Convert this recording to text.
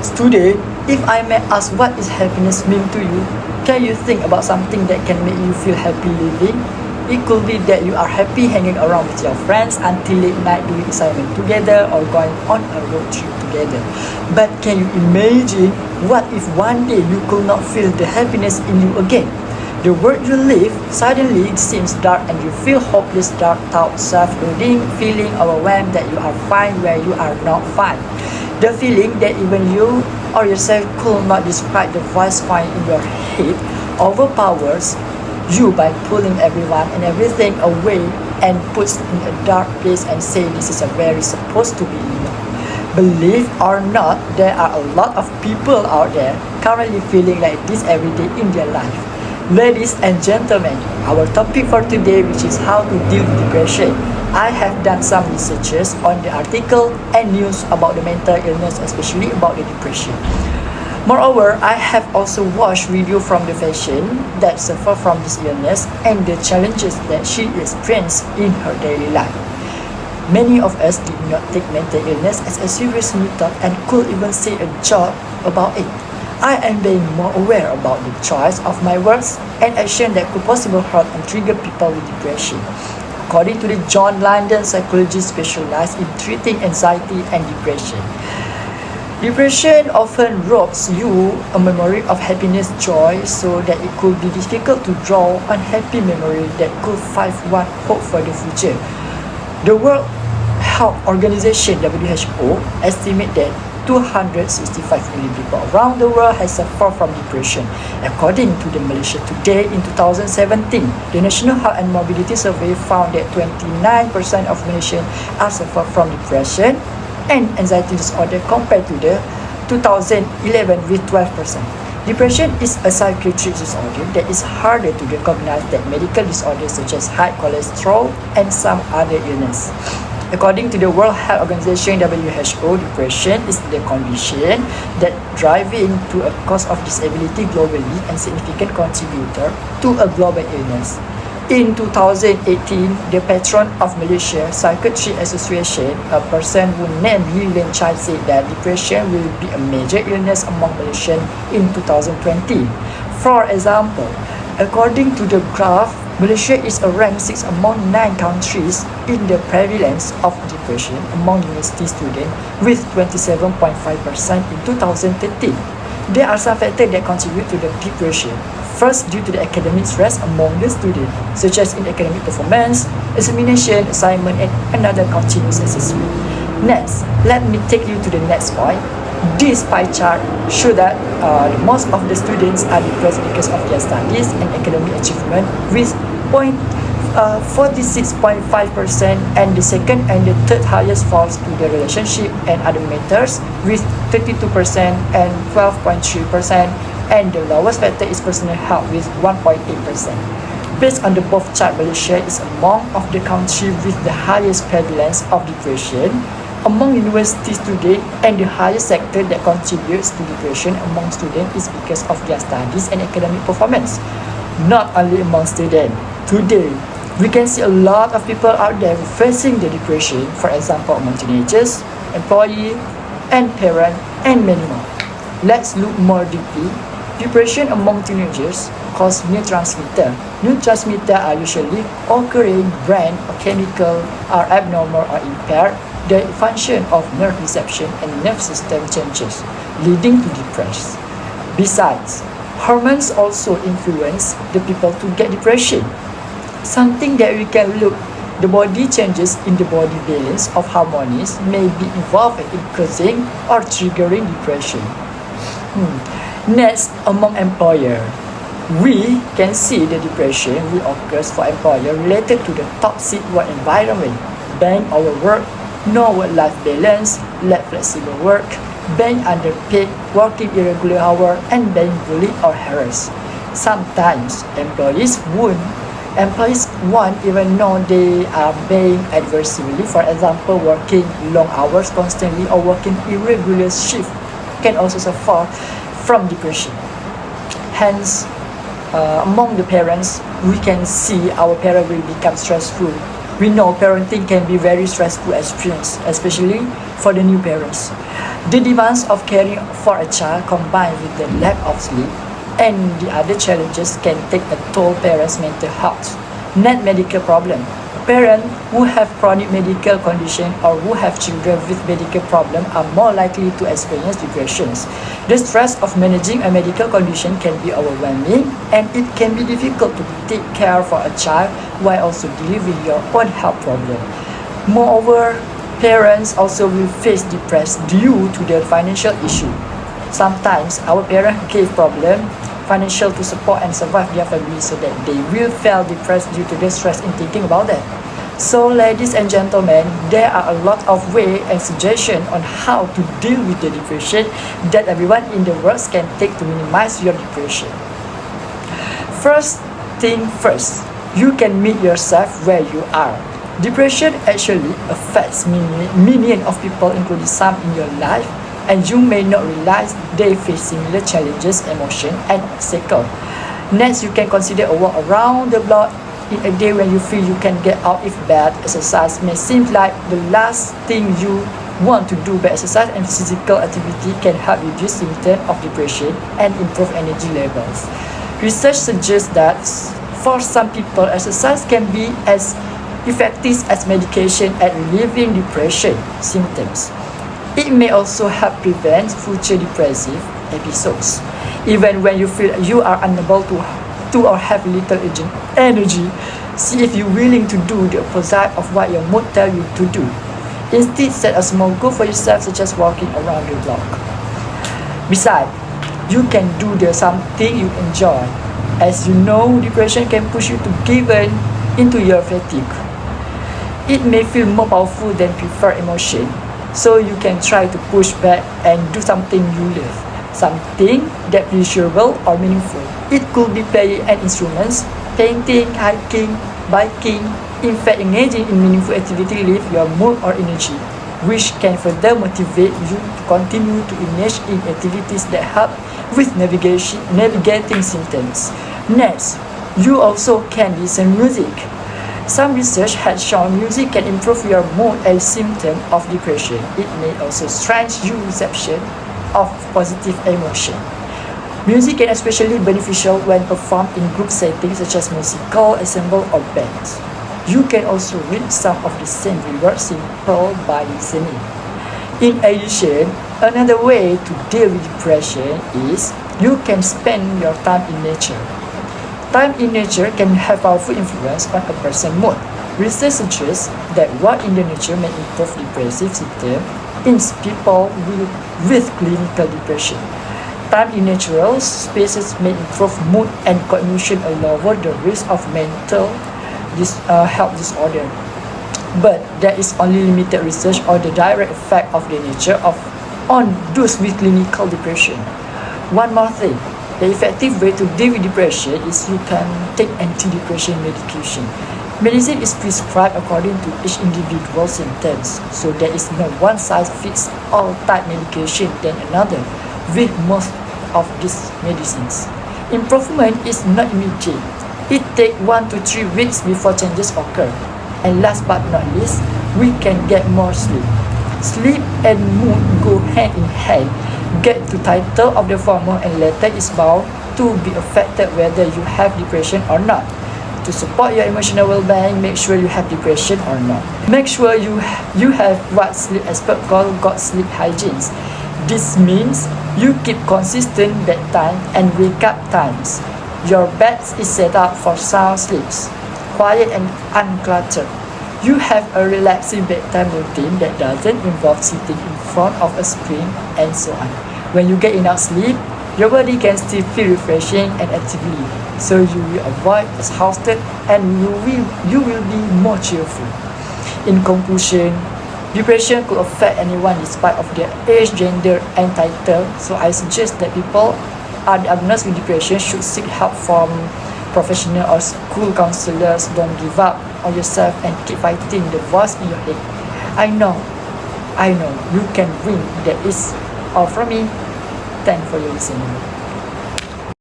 Today, if I may ask what is happiness mean to you, can you think about something that can make you feel happy living? It could be that you are happy hanging around with your friends until late night doing assignment together or going on a road trip together. But can you imagine what if one day you could not feel the happiness in you again? The world you live suddenly seems dark and you feel hopeless, dark thoughts, self-loathing, feeling overwhelmed that you are fine where you are not fine. The feeling that even you or yourself could not describe, the voice crying in your head overpowers you by pulling everyone and everything away and puts in a dark place and say this is a very supposed to be enough. Believe or not, there are a lot of people out there currently feeling like this every day in their life. Ladies and gentlemen, our topic for today, which is how to deal with depression. I have done some researches on the article and news about the mental illness, especially about the depression. Moreover, I have also watched video from the patient that suffer from this illness and the challenges that she experienced in her daily life. Many of us did not take mental illness as a serious matter and could even say a joke about it. I am being more aware about the choice of my words and action that could possibly hurt and trigger people with depression. According to the John London psychologist specialized in treating anxiety and depression, depression often robs you a memory of happiness, joy, so that it could be difficult to draw on happy memory that could find one hope for the future. The World Health Organization (WHO) estimates that 265 million people around the world have suffered from depression. According to the Malaysia Today in 2017, the National Health and Mobility Survey found that 29% of Malaysians are suffer from depression and anxiety disorder compared to the 2011 with 12%. Depression is a psychiatric disorder that is harder to recognize than medical disorders such as high cholesterol and some other illness. According to the World Health Organization (WHO), depression is the condition that driving to a cause of disability globally and significant contributor to a global illness. In 2018, the patron of Malaysia Psychiatry Association, a person who named Lilian Chai, said that depression will be a major illness among Malaysians in 2020. For example, according to the graph, Malaysia is ranked 6 among 9 countries in the prevalence of depression among university students with 27.5% in 2013. There are some factors that contribute to the depression. First, due to the academic stress among the students, such as in academic performance, examination, assignment, and another continuous assessment. Next, let me take you to the next point. This pie chart shows that most of the students are depressed because of their studies and academic achievement with 46.5%, and the second and the third highest falls to the relationship and other matters with 32% and 12.3%, and the lowest factor is personal health with 1.8%. Based on the both chart, Malaysia is among of the countries with the highest prevalence of depression among university students, and the highest sector that contributes to depression among students is because of their studies and academic performance. Not only among students. Today, we can see a lot of people out there facing the depression, for example among teenagers, employees, and parents, and many more. Let's look more deeply. Depression among teenagers cause neurotransmitter. Neurotransmitter are usually occurring brain or chemical are abnormal or impaired the function of nerve reception and nerve system changes, leading to depression. Besides, hormones also influence the people to get depression. Something that we can look, the body changes in the body balance of hormones may be involved in causing or triggering depression. Next, among employer, we can see the depression will occur for employer related to the toxic work environment, being overworked, no work-life balance, lack flexible work, being underpaid, working irregular hours, and being bullied or harassed. Sometimes employees won't even know they are being adversely. For example, working long hours constantly or working irregular shifts can also suffer from depression. Hence, among the parents, we can see our parents will become stressful We know parenting can be very stressful experience, especially for the new parents. The demands of caring for a child combined with the lack of sleep and the other challenges can take a toll parents' mental health. Not medical problem. Parents who have chronic medical condition or who have children with medical problem are more likely to experience depressions. The stress of managing a medical condition can be overwhelming and it can be difficult to take care for a child while also dealing with your own health problem. Moreover, parents also will face depression due to their financial issue. Sometimes our parents give problem financial to support and survive their family so that they will feel depressed due to the stress in thinking about that. So ladies and gentlemen, there are a lot of ways and suggestions on how to deal with the depression that everyone in the world can take to minimize your depression. First thing first, you can meet yourself where you are. Depression actually affects millions of people, including some in your life, and you may not realize they face similar challenges, emotions, and obstacles. Next, you can consider a walk around the block in a day when you feel you can get out if bed. Exercise may seem like the last thing you want to do, but exercise and physical activity can help reduce symptoms of depression and improve energy levels. Research suggests that for some people, exercise can be as effective as medication at relieving depression symptoms. It may also help prevent future depressive episodes. Even when you feel you are unable to or have little energy, see if you're willing to do the opposite of what your mood tells you to do. Instead, set a small goal for yourself, such as walking around the block. Besides, you can do something you enjoy. As you know, depression can push you to give in into your fatigue. It may feel more powerful than preferred emotion. So you can try to push back and do something you love, something that pleasurable or meaningful. It could be playing an instrument, painting, hiking, biking. In fact, engaging in meaningful activity lifts your mood or energy, which can further motivate you to continue to engage in activities that help with navigating symptoms. Next, you also can listen music. Some research has shown music can improve your mood and symptom of depression. It may also strengthen your reception of positive emotion. Music is especially beneficial when performed in group settings such as musical ensemble or bands. You can also reach some of the same rewards simple by listening. In addition, another way to deal with depression is you can spend your time in nature. Time in nature can have powerful influence on a person's mood. Research suggests that walk in the nature may improve depressive symptoms in people with clinical depression. Time in natural spaces may improve mood and cognition and lower the risk of mental health disorder. But there is only limited research on the direct effect of the nature on those with clinical depression. One more thing. The effective way to deal with depression is you can take antidepressant medication. Medicine is prescribed according to each individual's symptoms, so there is no one-size-fits-all type medication than another with most of these medicines. Improvement is not immediate. It takes 1 to 3 weeks before changes occur. And last but not least, we can get more sleep. Sleep and mood go hand in hand. Get the title of the former and later is bound to be affected whether you have depression or not. To support your emotional well-being, make sure you have depression or not. Make sure you have what sleep experts call good sleep hygiene. This means you keep consistent bedtime and wake-up times. Your bed is set up for sound sleeps, quiet and uncluttered. You have a relaxing bedtime routine that doesn't involve sitting in front of a screen and so on. When you get enough sleep, your body can still feel refreshing and actively, so you will avoid exhausted and you will be more cheerful. In conclusion, depression could affect anyone despite of their age, gender, and title, so I suggest that people are diagnosed with depression should seek help from professional or school counselors. Don't give up on yourself and keep fighting the voice in your head. I know you can win. That is all from me. Thanks for your listening.